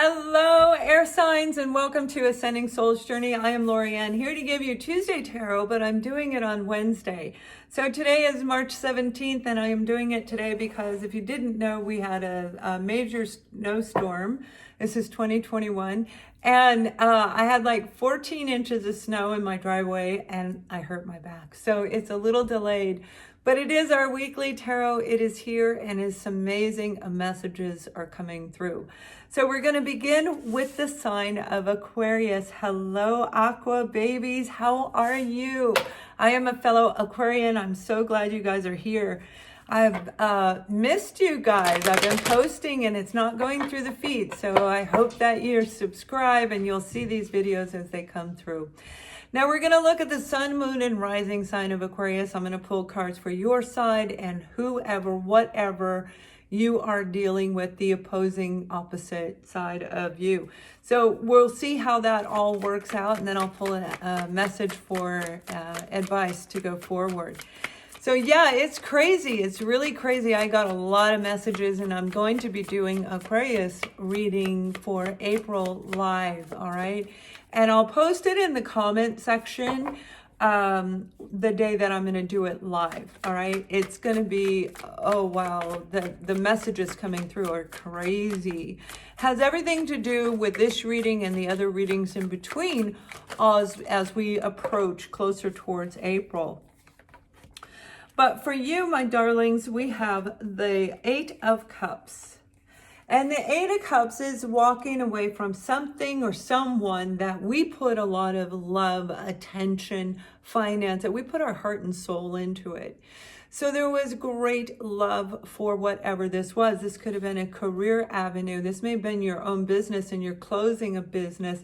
Hello, air signs, and welcome to Ascending Souls Journey. I am Lorianne, here to give you Tuesday Tarot, but I'm doing it on Wednesday. So today is March 17th, and I am doing it today because if you didn't know, we had a major snowstorm. This is 2021, and I had like 14 inches of snow in my driveway, and I hurt my back. So it's a little delayed. But it is our weekly tarot. It is here, and it's amazing messages are coming through. So we're going to begin with the sign of Aquarius. Hello, Aqua babies. How are you? I am a fellow Aquarian. I'm so glad you guys are here. I've missed you guys. I've been posting and it's not going through the feed. So I hope that you're subscribed and you'll see these videos as they come through. Now we're going to look at the sun, moon, and rising sign of Aquarius. I'm going to pull cards for your side and whoever, whatever you are dealing with, the opposing opposite side of you. So we'll see how that all works out, and then I'll pull a message for advice to go forward. So yeah, it's crazy. It's really crazy. I got a lot of messages, and I'm going to be doing Aquarius reading for April live, all right? And I'll post it in the comment section the day that I'm going to do it live, all right? It's going to be, oh wow, the messages coming through are crazy. Has everything to do with this reading and the other readings in between as we approach closer towards April. But for you, my darlings, we have the Eight of Cups. And the Eight of Cups is walking away from something or someone that we put a lot of love, attention, finance, that we put our heart and soul into it. So there was great love for whatever this was. This could have been a career avenue. This may have been your own business and you're closing a business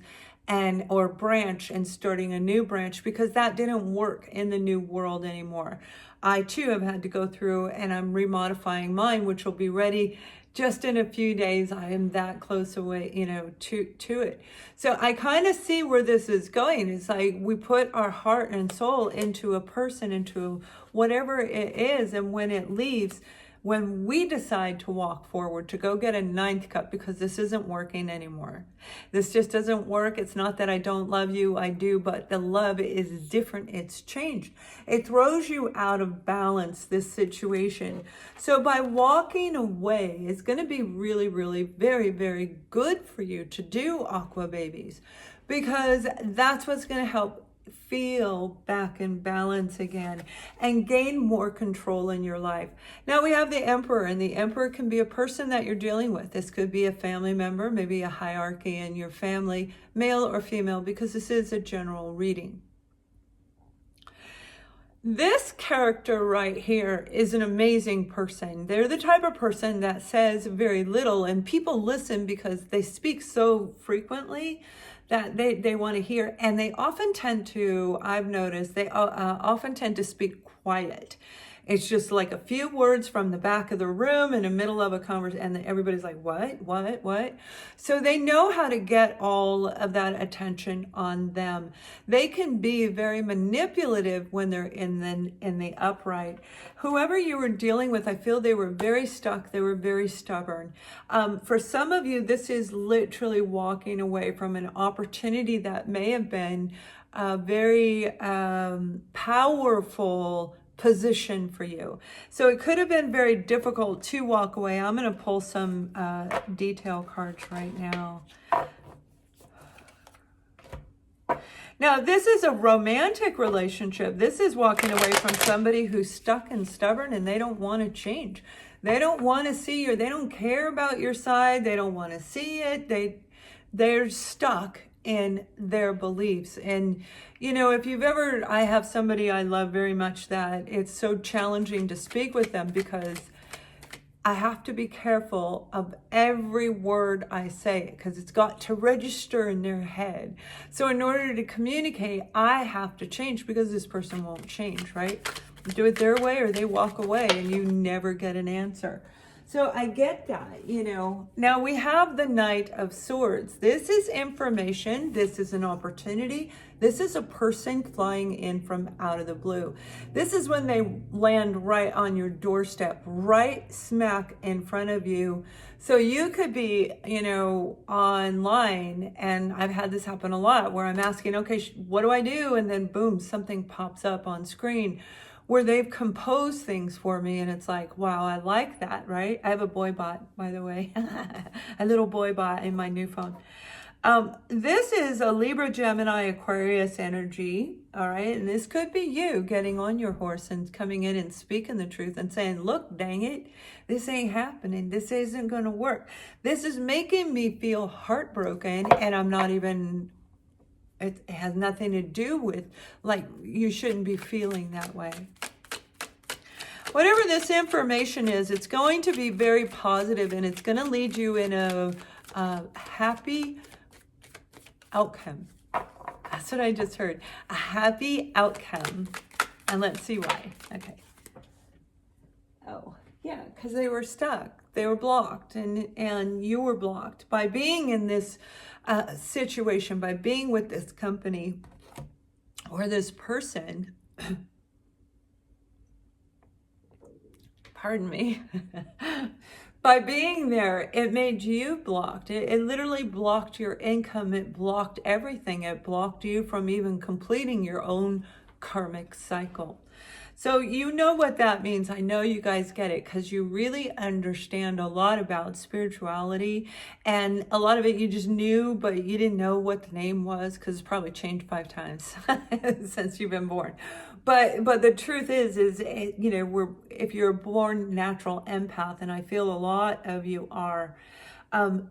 or branch and starting a new branch because that didn't work in the new world anymore. I too have had to go through and I'm remodifying mine, which will be ready just in a few days. I am that close away, to it. So I kind of see where this is going. It's like we put our heart and soul into a person, into whatever it is. And when it leaves, when we decide to walk forward, to go get a ninth cup, because this isn't working anymore. This just doesn't work. It's not that I don't love you, I do, but the love is different. It's changed. It throws you out of balance, this situation. So by walking away, it's going to be really, really, very, very good for you to do, Aqua babies, because that's what's going to help feel back in balance again and gain more control in your life. Now we have the Emperor, and the Emperor can be a person that you're dealing with. This could be a family member, maybe a hierarchy in your family, male or female, because this is a general reading. This character right here is an amazing person. They're the type of person that says very little, and people listen because they speak so frequently that they want to hear, and they often tend to, I've noticed, they often tend to speak quiet. It's just like a few words from the back of the room in the middle of a conversation, and everybody's like, what? So they know how to get all of that attention on them. They can be very manipulative when they're in the upright. Whoever you were dealing with, I feel they were very stuck. They were very stubborn. For some of you, this is literally walking away from an opportunity that may have been a very powerful position for you. So it could have been very difficult to walk away. I'm going to pull some detail cards right now. Now, this is a romantic relationship. This is walking away from somebody who's stuck and stubborn and they don't want to change. They don't want to see you. They don't care about your side. They don't want to see it. They're stuck in their beliefs. And if you've ever, I have somebody I love very much that it's so challenging to speak with them because I have to be careful of every word I say because it's got to register in their head. So in order to communicate, I have to change because this person won't change, right? Do it their way or they walk away and you never get an answer. So I get that, you know. Now we have the Knight of Swords. This is information. This is an opportunity. This is a person flying in from out of the blue. This is when they land right on your doorstep, right smack in front of you. So you could be, you know, online, and I've had this happen a lot where I'm asking, okay, what do I do? And then boom, something pops up on screen where they've composed things for me, and it's like, wow, I like that, right? I have a boy bot, by the way, a little boy bot in my new phone. This is a Libra, Gemini, Aquarius energy, all right? And this could be you getting on your horse and coming in and speaking the truth and saying, look, dang it, this ain't happening. This isn't gonna work. This is making me feel heartbroken, and I'm not even, it has nothing to do with, like, you shouldn't be feeling that way. Whatever this information is, it's going to be very positive, and it's going to lead you in a happy outcome. That's what I just heard. A happy outcome. And let's see why. Okay. Oh, yeah, because they were stuck. They were blocked, and you were blocked. By being in this situation, by being with this company or this person, pardon me, by being there, it made you blocked. It literally blocked your income. It blocked everything. It blocked you from even completing your own karmic cycle. So you know what that means. I know you guys get it because you really understand a lot about spirituality, and a lot of it you just knew, but you didn't know what the name was because it's probably changed 5 times since you've been born. But the truth is you know, if you're a born natural empath, and I feel a lot of you are,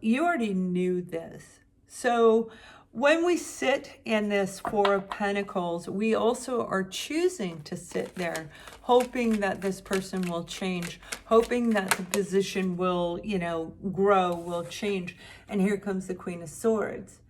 you already knew this. So when we sit in this Four of Pentacles, we also are choosing to sit there, hoping that this person will change, hoping that the position will, you know, grow, will change. And here comes the Queen of Swords.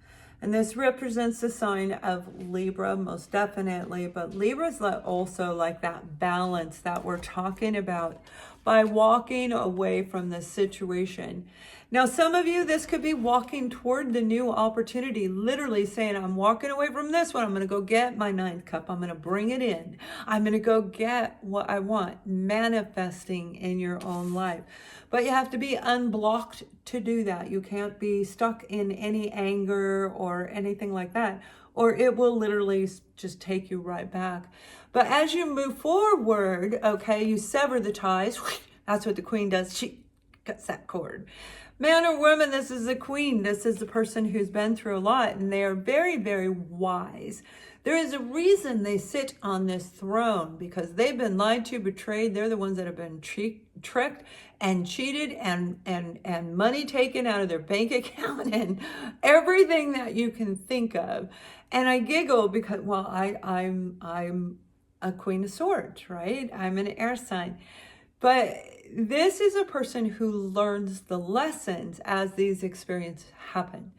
And this represents the sign of Libra, most definitely. But Libra is also like that balance that we're talking about by walking away from this situation. Now, some of you, this could be walking toward the new opportunity, literally saying, I'm walking away from this one. I'm going to go get my 9th cup. I'm going to bring it in. I'm going to go get what I want, manifesting in your own life. But you have to be unblocked to do that. You can't be stuck in any anger or anything like that, or it will literally just take you right back. But as you move forward, okay, you sever the ties. That's what the Queen does. She cuts that cord. Man or woman, this is the Queen. This is the person who's been through a lot, and they are very, very wise. There is a reason they sit on this throne, because they've been lied to, betrayed. They're the ones that have been tricked and cheated and money taken out of their bank account and everything that you can think of. And I giggle because, well, I'm a Queen of Swords, right? I'm an air sign. But this is a person who learns the lessons as these experiences happen.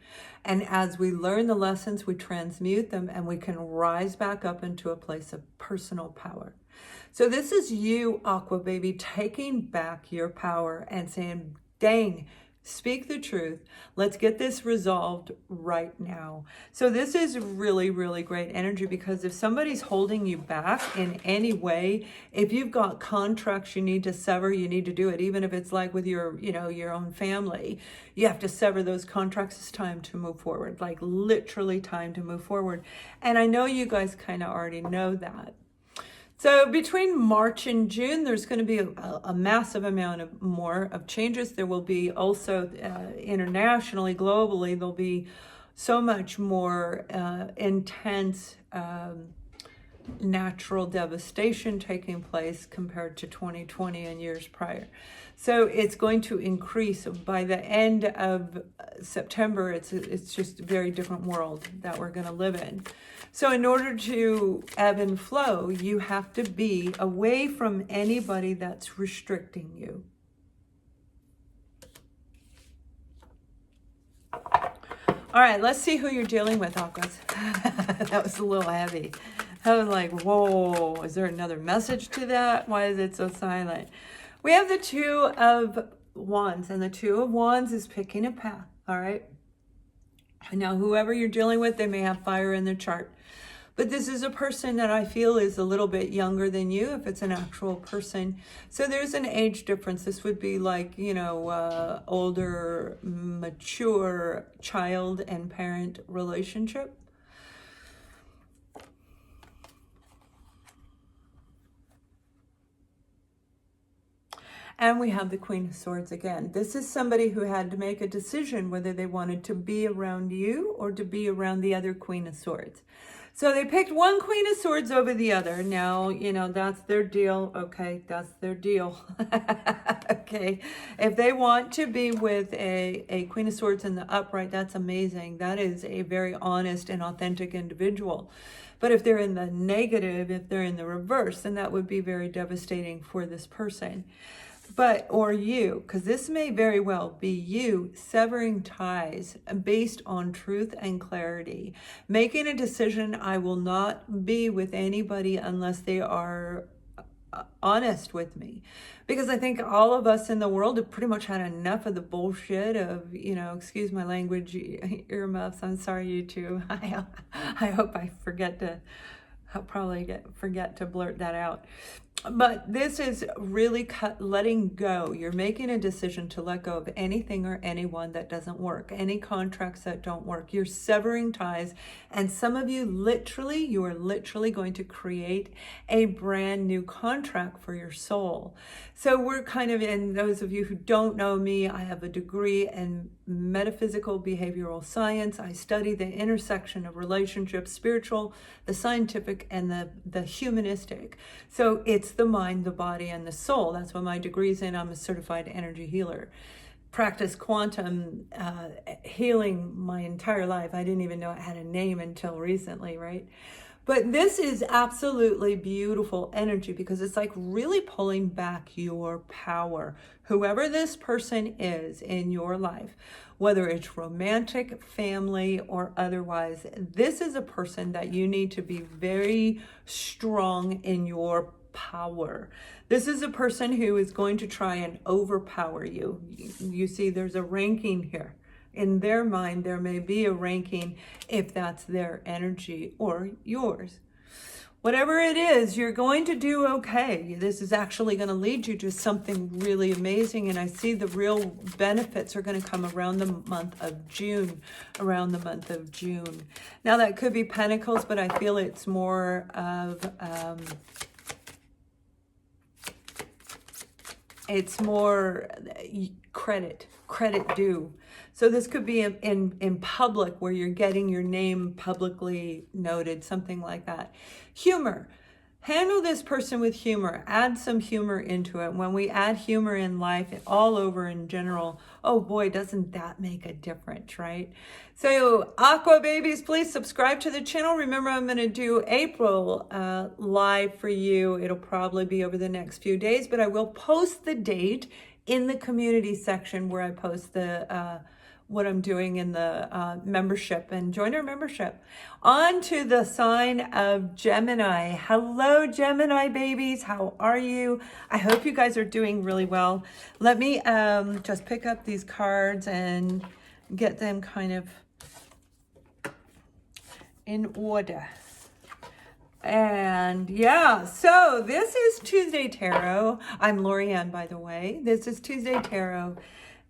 And as we learn the lessons, we transmute them, and we can rise back up into a place of personal power. So this is you, Aqua Baby, taking back your power and saying, dang, speak the truth. Let's get this resolved right now. So this is really, really great energy, because if somebody's holding you back in any way, if you've got contracts you need to sever, you need to do it. Even if it's like with your, you know, your own family, you have to sever those contracts. It's time to move forward, like literally time to move forward. And I know you guys kind of already know that. So between March and June, there's going to be a massive amount of more of changes. There will be also internationally, globally, there'll be so much more intense natural devastation taking place compared to 2020 and years prior. So it's going to increase. By the end of September, it's just a very different world that we're going to live in. So in order to ebb and flow, you have to be away from anybody that's restricting you. All right, let's see who you're dealing with, Aquas. That was a little heavy. I was like, whoa, is there another message to that? Why is it so silent? We have the Two of Wands, and the Two of Wands is picking a path, all right? Now, whoever you're dealing with, they may have fire in their chart. But this is a person that I feel is a little bit younger than you, if it's an actual person. So there's an age difference. This would be like, you know, older, mature child and parent relationship. And we have the Queen of Swords again. This is somebody who had to make a decision whether they wanted to be around you or to be around the other Queen of Swords. So they picked one Queen of Swords over the other. Now, you know, that's their deal. Okay, that's their deal. Okay. If they want to be with a Queen of Swords in the upright, that's amazing. That is a very honest and authentic individual. But if they're in the negative, if they're in the reverse, then that would be very devastating for this person. But, or you, because this may very well be you severing ties based on truth and clarity, making a decision, I will not be with anybody unless they are honest with me. Because I think all of us in the world have pretty much had enough of the bullshit of, you know, excuse my language, earmuffs. I'm sorry, YouTube. I hope I forget to, I'll probably forget to blurt that out. But this is really letting go.'re making a decision to let go of anything or anyone that doesn't work, any contracts that don't work. You're severing ties. And some of you you are literally going to create a brand new contract for your soul. So we're kind of, and those of you who don't know me, I have a degree in metaphysical behavioral science. I study the intersection of relationships, spiritual, the scientific, and the humanistic. So it's the mind, the body, and the soul. That's what my degree's in. I'm a certified energy healer. Practiced quantum healing my entire life. I didn't even know it had a name until recently, right? But this is absolutely beautiful energy because it's like really pulling back your power. Whoever this person is in your life, whether it's romantic, family, or otherwise, this is a person that you need to be very strong in your power. This is a person who is going to try and overpower you. You see, there's a ranking here. In their mind, there may be a ranking if that's their energy or yours. Whatever it is, you're going to do okay. This is actually going to lead you to something really amazing. And I see the real benefits are going to come around the month of June. Now, that could be Pentacles, but I feel it's more of... it's more credit due. So this could be in public where you're getting your name publicly noted, something like that. Humor. Handle this person with humor. Add some humor into it. When we add humor in life, all over in general, oh boy, doesn't that make a difference, right? So Aqua babies, please subscribe to the channel. Remember, I'm going to do April live for you. It'll probably be over the next few days, but I will post the date in the community section where I post the what I'm doing in the membership, and join our membership. On to the sign of Gemini. Hello, Gemini babies. How are you? I hope you guys are doing really well. Let me just pick up these cards and get them kind of in order. And yeah, so this is Tuesday Tarot. I'm Lorianne, by the way. This is Tuesday Tarot.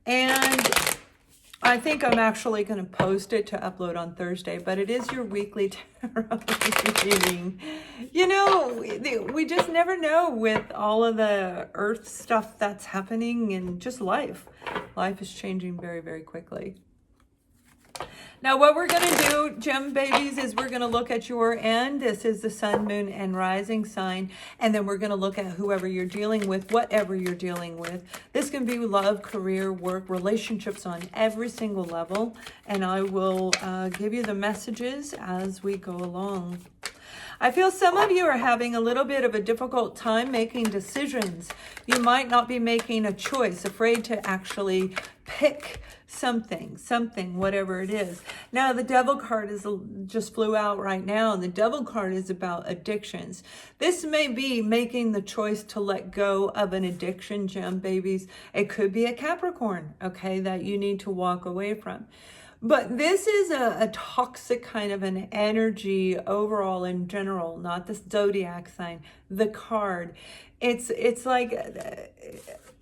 And I think I'm actually going to post it to upload on Thursday, but it is your weekly tarot reading. You know, we just never know with all of the earth stuff that's happening and just life. Life is changing very, very quickly. Now, what we're going to do, Gem babies, is we're going to look at your end. This is the sun, moon, and rising sign. And then we're going to look at whoever you're dealing with, whatever you're dealing with. This can be love, career, work, relationships on every single level. And I will give you the messages as we go along. I feel some of you are having a little bit of a difficult time making decisions. You might not be making a choice, afraid to actually pick something, whatever it is. Now, the Devil card just flew out right now, and the Devil card is about addictions. This may be making the choice to let go of an addiction, gem babies. It could be a Capricorn, okay, that you need to walk away from. But this is a toxic kind of an energy overall in general, not the zodiac sign, the card. It's like,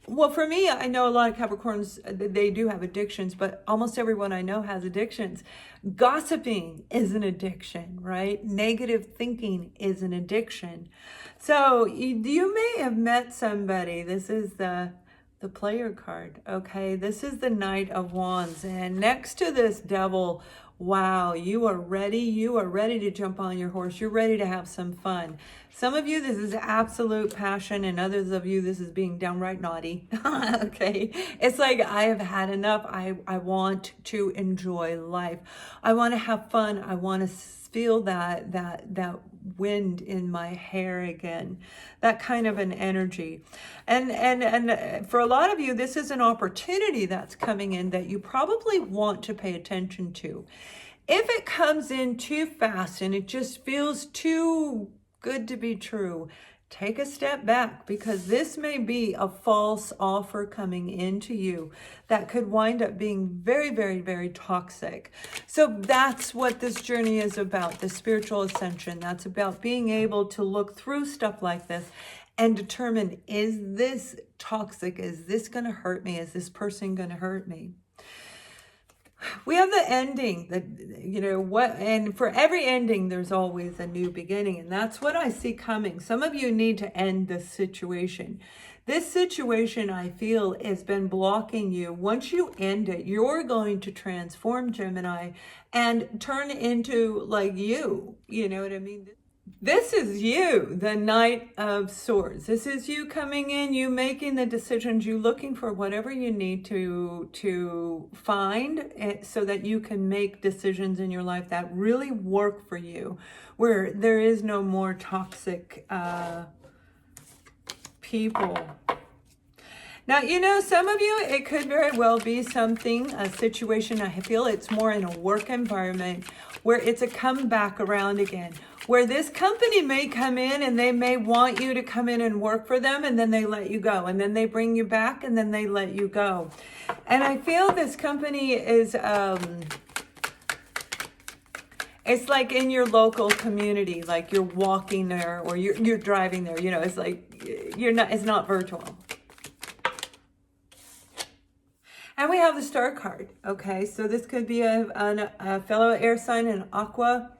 well, for me, I know a lot of Capricorns, they do have addictions, but almost everyone I know has addictions. Gossiping is an addiction, right? Negative thinking is an addiction. So you may have met somebody. This is the player card, okay? This is the Knight of Wands, and next to this Devil, wow, you are ready to jump on your horse. You're ready to have some fun. Some of you, this is absolute passion, and others of you, this is being downright naughty. Okay, it's like, I have had enough. I want to enjoy life. I want to have fun. I want to feel that wind in my hair again, that kind of an energy. And for a lot of you, this is an opportunity that's coming in that you probably want to pay attention to. If it comes in too fast and it just feels too good to be true, take a step back, because this may be a false offer coming into you that could wind up being very, very, very toxic. So that's what this journey is about, the spiritual ascension. That's about being able to look through stuff like this and determine, is this toxic? Is this going to hurt me? Is this person going to hurt me? We have the ending, and for every ending, there's always a new beginning. And that's what I see coming. Some of you need to end this situation. This situation, I feel, has been blocking you. Once you end it, you're going to transform, Gemini, and turn into like you. You know what I mean? This is you, the Knight of Swords. This is you coming in, you making the decisions, you looking for whatever you need to find so that you can make decisions in your life that really work for you, where there is no more toxic people. Now, some of you, it could very well be a situation, I feel it's more in a work environment where it's a come back around again, where this company may come in and they may want you to come in and work for them, and then they let you go, and then they bring you back, and then they let you go. And I feel this company is, it's like in your local community, like you're walking there or you're driving there, it's like, it's not virtual. And we have the Star card, okay? So this could be a fellow air sign, an aqua.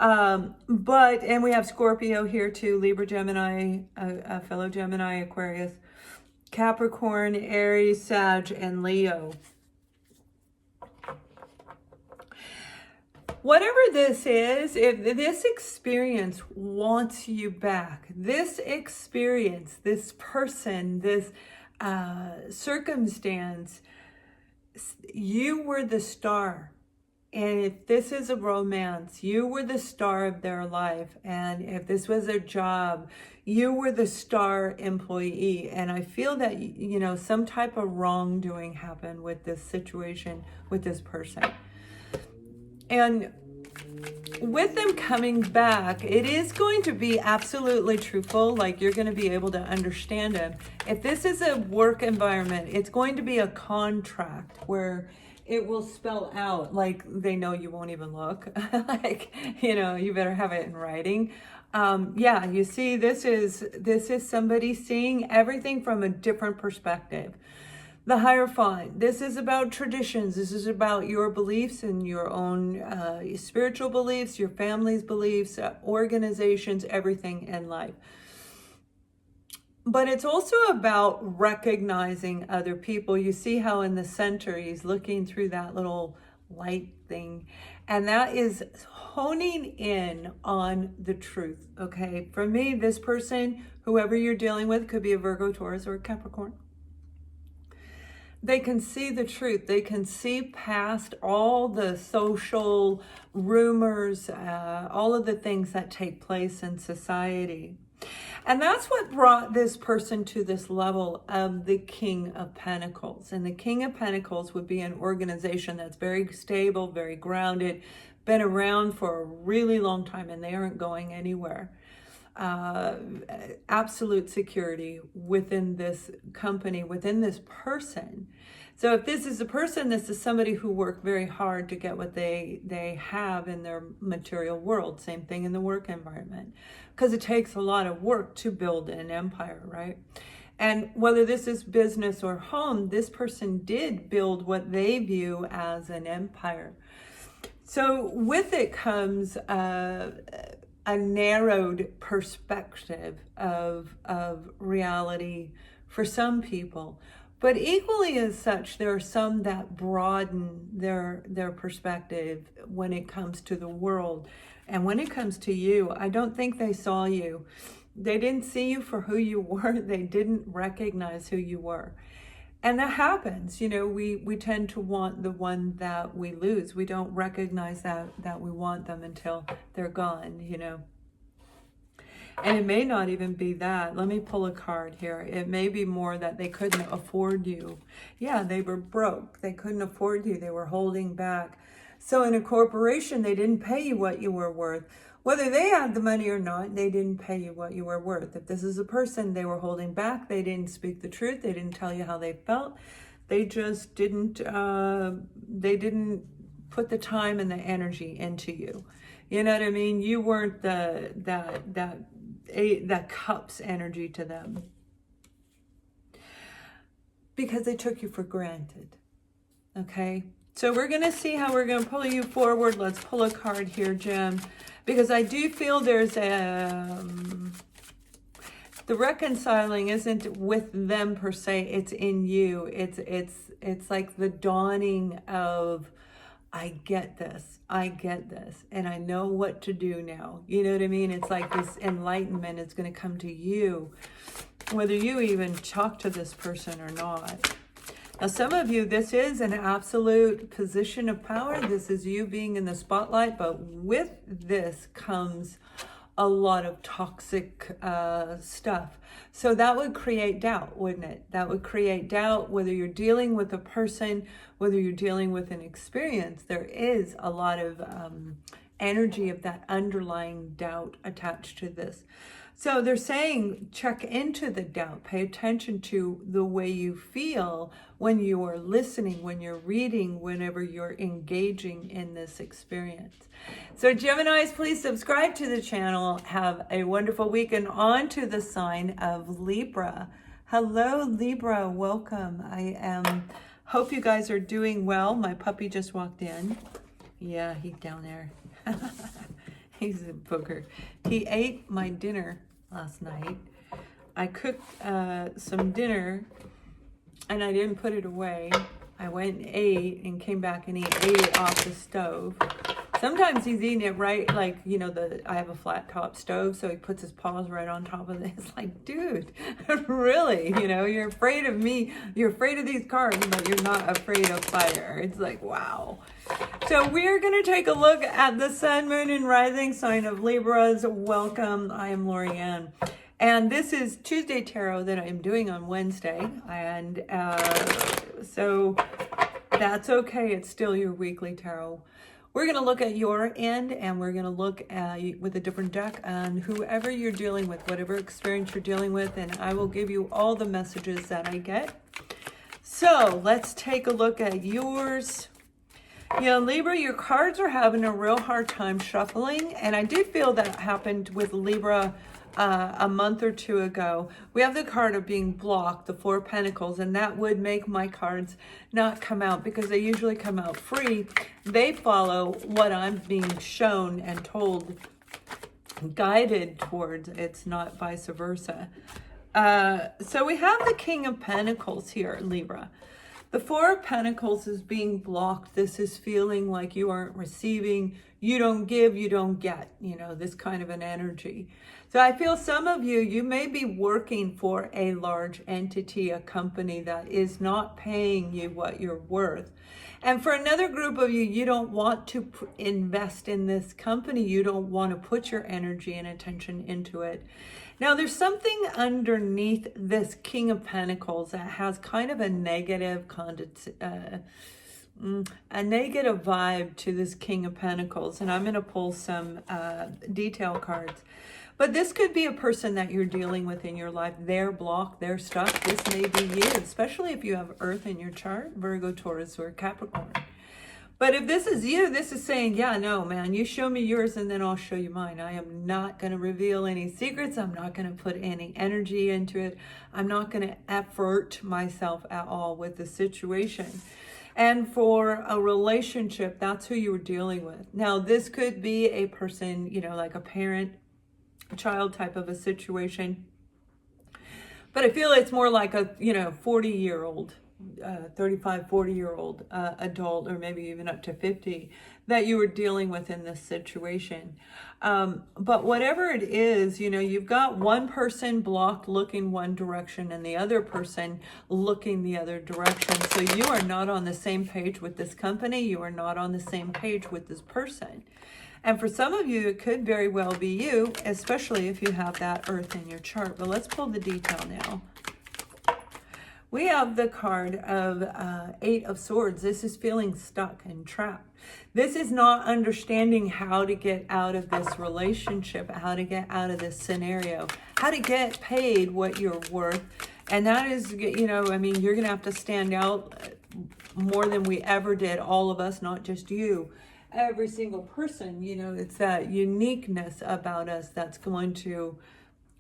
And we have Scorpio here too, Libra, Gemini, a fellow Gemini, Aquarius, Capricorn, Aries, Sag, and Leo. Whatever this is, if this experience wants you back, this experience, this person, this circumstance, you were the star. And if this is a romance, you were the star of their life. And if this was a job, you were the star employee. And I feel that, some type of wrongdoing happened with this situation, with this person. And with them coming back, it is going to be absolutely truthful. Like, you're going to be able to understand them. If this is a work environment, it's going to be a contract where it will spell out, like, they know you won't even look. Like, you better have it in writing. Yeah, you see, this is somebody seeing everything from a different perspective. The Hierophant, this is about traditions. This is about your beliefs and your own spiritual beliefs, your family's beliefs, organizations, everything in life. But it's also about recognizing other people. You see how in the center, he's looking through that little light thing. And that is honing in on the truth, okay? For me, this person, whoever you're dealing with, could be a Virgo, Taurus, or a Capricorn. they can see the truth. They can see past all the social rumors, all of the things that take place in society. And that's what brought this person to this level of the King of Pentacles. And the King of Pentacles would be an organization that's very stable, very grounded, been around for a really long time, and they aren't going anywhere. Absolute security within this company, within this person. So if this is a person, this is somebody who worked very hard to get what they have in their material world. Same thing in the work environment, because it takes a lot of work to build an empire, right? And whether this is business or home, this person did build what they view as an empire. So with it comes a narrowed perspective of reality for some people. But equally as such, there are some that broaden their perspective when it comes to the world. And when it comes to you, I don't think they saw you. They didn't see you for who you were. They didn't recognize who you were. And that happens. You know, we tend to want the one that we lose. We don't recognize that we want them until they're gone, you know. And it may not even be that. Let me pull a card here. It may be more that they couldn't afford you. Yeah, they were broke. They couldn't afford you. They were holding back. So in a corporation, they didn't pay you what you were worth. Whether they had the money or not, they didn't pay you what you were worth. If this is a person, they were holding back. They didn't speak the truth. They didn't tell you how they felt. They just didn't, they didn't put the time and the energy into you. You know what I mean? You weren't that cups energy to them, because they took you for granted. Okay, so we're going to see how we're going to pull you forward. Let's pull a card here, Jim, because I do feel there's the reconciling isn't with them per se, it's in you. It's like the dawning of, I get this, and I know what to do now. You know what I mean? It's like this enlightenment is going to come to you, whether you even talk to this person or not. Now, some of you, this is an absolute position of power. This is you being in the spotlight, but with this comes a lot of toxic stuff. So that would create doubt, wouldn't it? That would create doubt, whether you're dealing with a person, whether you're dealing with an experience. There is a lot of energy of that underlying doubt attached to this. So they're saying, check into the doubt. Pay attention to the way you feel when you are listening, when you're reading, whenever you're engaging in this experience. So Geminis, please subscribe to the channel. Have a wonderful week, and on to the sign of Libra. Hello, Libra. Welcome. Hope you guys are doing well. My puppy just walked in. Yeah, he's down there. He's a booger. He ate my dinner last night. I cooked some dinner and I didn't put it away. I went and ate and came back and he ate it off the stove. Sometimes he's eating it right, like, you know, I have a flat top stove, so he puts his paws right on top of it. It's like, dude, really, you know, you're afraid of me. You're afraid of these cards, but you're not afraid of fire. It's like, wow. So we're going to take a look at the sun, moon, and rising sign of Libras. Welcome. I am Lorianne. And this is Tuesday Tarot that I'm doing on Wednesday. And so that's okay. It's still your weekly tarot. We're going to look at your end, and we're going to look at, with a different deck, on whoever you're dealing with, whatever experience you're dealing with, and I will give you all the messages that I get. So let's take a look at yours. Yeah, Libra, your cards are having a real hard time shuffling, and I did feel that happened with Libra a month or two ago. We have the card of being blocked, the Four of Pentacles, and that would make my cards not come out because they usually come out free. They follow what I'm being shown and told, guided towards. It's not vice versa. So we have the King of Pentacles here, Libra. The Four of Pentacles is being blocked. This is feeling like you aren't receiving, you don't give, you don't get, you know, this kind of an energy. So I feel some of you, you may be working for a large entity, a company that is not paying you what you're worth. And for another group of you, you don't want to invest in this company. You don't want to put your energy and attention into it. Now, there's something underneath this King of Pentacles that has kind of a negative vibe to this King of Pentacles. And I'm going to pull some detail cards. But this could be a person that you're dealing with in your life. They're blocked, they're stuck. This may be you, especially if you have Earth in your chart, Virgo, Taurus, or Capricorn. But if this is you, this is saying, yeah, no, man, you show me yours and then I'll show you mine. I am not going to reveal any secrets. I'm not going to put any energy into it. I'm not going to effort myself at all with the situation. And for a relationship, that's who you were dealing with. Now, this could be a person, you know, like a parent, child type of a situation, but I feel it's more like a, you know, 40-year-old, 35, 40-year-old adult, or maybe even up to 50 that you were dealing with in this situation. But whatever it is, you know, you've got one person blocked looking one direction and the other person looking the other direction. So you are not on the same page with this company. You are not on the same page with this person. And for some of you, it could very well be you, especially if you have that Earth in your chart. But let's pull the detail now. We have the card of Eight of Swords. This is feeling stuck and trapped. This is not understanding how to get out of this relationship, how to get out of this scenario, how to get paid what you're worth. And that is, you know, I mean, you're going to have to stand out more than we ever did, all of us, not just you. Every single person, you know, it's that uniqueness about us that's going to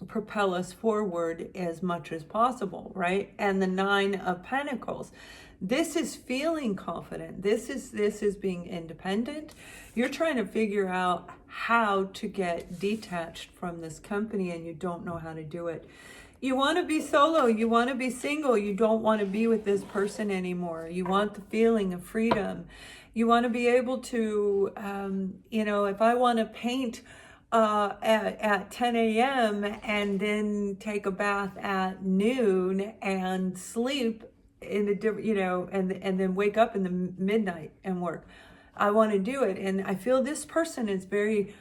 propel us forward as much as possible, right? And the Nine of Pentacles, this is feeling confident. This is being independent. You're trying to figure out how to get detached from this company and you don't know how to do it. You want to be solo. You want to be single. You don't want to be with this person anymore. You want the feeling of freedom. You want to be able to, you know, if I want to paint at 10 a.m. and then take a bath at noon and sleep in a different, you know, and then wake up in the midnight and work. I want to do it. And I feel this person is very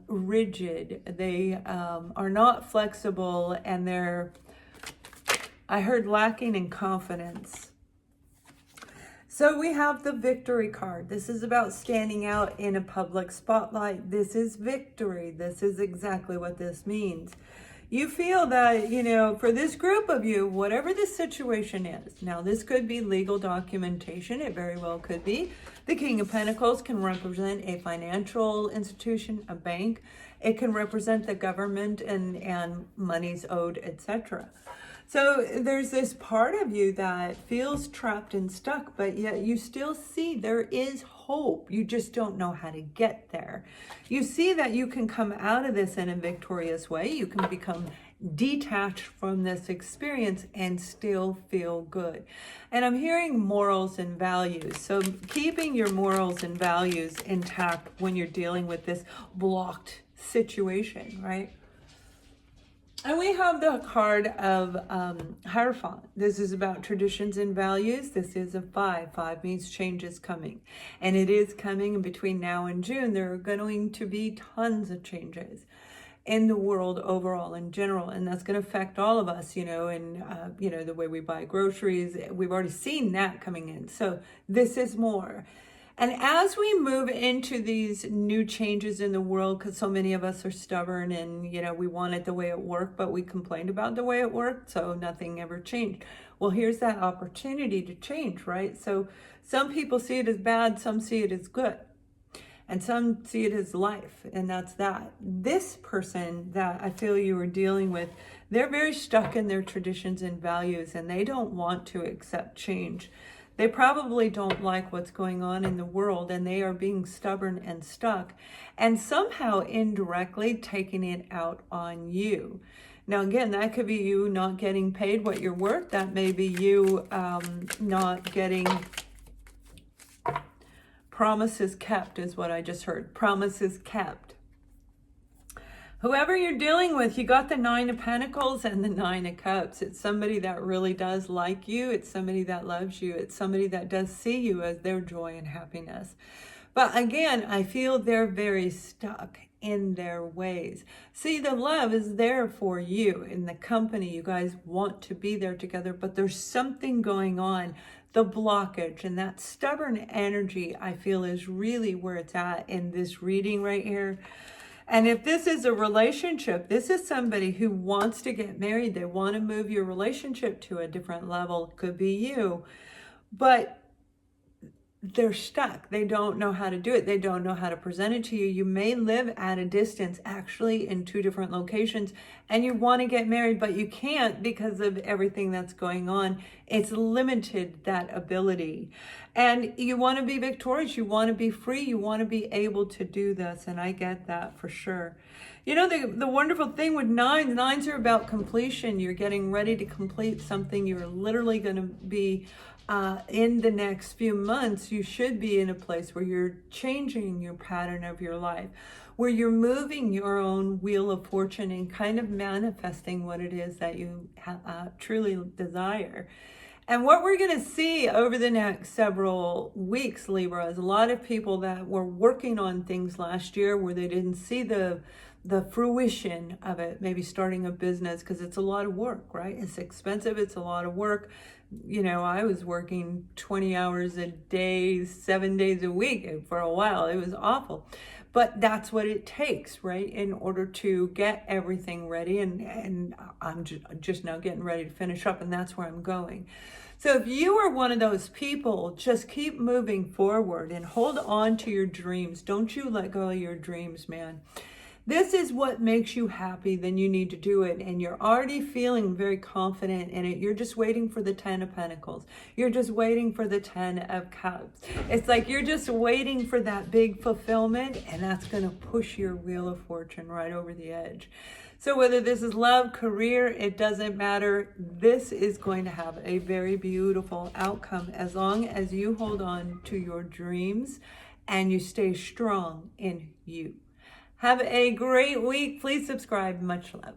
rigid. They are not flexible, and they're, I heard, lacking in confidence. So we have the Victory card. This is about standing out in a public spotlight. This is victory. This is exactly what this means. You feel that, you know, for this group of you, whatever the situation is, now this could be legal documentation. It very well could be. The King of Pentacles can represent a financial institution, a bank. It can represent the government and monies owed, etc. So there's this part of you that feels trapped and stuck, but yet you still see there is hope. You just don't know how to get there. You see that you can come out of this in a victorious way. You can become detached from this experience and still feel good. And I'm hearing morals and values. So keeping your morals and values intact when you're dealing with this blocked situation, right? And we have the card of Hierophant. This is about traditions and values. This is a 5. 5 means change is coming. And it is coming. And between now and June, there are going to be tons of changes in the world overall in general. And that's going to affect all of us, you know, and, you know, the way we buy groceries. We've already seen that coming in. So this is more. And as we move into these new changes in the world, because so many of us are stubborn and, you know, we want it the way it worked, but we complained about the way it worked, so nothing ever changed. Well, here's that opportunity to change, right? So some people see it as bad, some see it as good, and some see it as life, and that's that. This person that I feel you are dealing with, they're very stuck in their traditions and values, and they don't want to accept change. They probably don't like what's going on in the world, and they are being stubborn and stuck and somehow indirectly taking it out on you. Now, again, that could be you not getting paid what you're worth. That may be you not getting promises kept, is what I just heard. Promises kept. Whoever you're dealing with, you got the 9 of Pentacles and the 9 of Cups. It's somebody that really does like you. It's somebody that loves you. It's somebody that does see you as their joy and happiness. But again, I feel they're very stuck in their ways. See, the love is there for you in the company. You guys want to be there together, but there's something going on. The blockage and that stubborn energy, I feel, is really where it's at in this reading right here. And if this is a relationship, this is somebody who wants to get married. They want to move your relationship to a different level. It could be you, but they're stuck. They don't know how to do it. They don't know how to present it to you. You may live at a distance, actually in 2 different locations, and you want to get married, but you can't because of everything that's going on. It's limited, that ability. And you want to be victorious. You want to be free. You want to be able to do this. And I get that for sure. You know, the wonderful thing with nines are about completion. You're getting ready to complete something. You're literally going to be in the next few months, you should be in a place where you're changing your pattern of your life, where you're moving your own wheel of fortune and kind of manifesting what it is that you truly desire. And what we're going to see over the next several weeks, Libra, is a lot of people that were working on things last year where they didn't see the fruition of it, maybe starting a business, because it's a lot of work, right? It's expensive. It's a lot of work. You know, I was working 20 hours a day, 7 days a week for a while. It was awful. But that's what it takes, right? In order to get everything ready. And I'm just now getting ready to finish up, and that's where I'm going. So if you are one of those people, just keep moving forward and hold on to your dreams. Don't you let go of your dreams, man. This is what makes you happy, then you need to do it. And you're already feeling very confident in it. You're just waiting for the 10 of Pentacles. You're just waiting for the 10 of Cups. It's like you're just waiting for that big fulfillment, and that's going to push your wheel of fortune right over the edge. So whether this is love, career, it doesn't matter. This is going to have a very beautiful outcome as long as you hold on to your dreams and you stay strong in you. Have a great week. Please subscribe. Much love.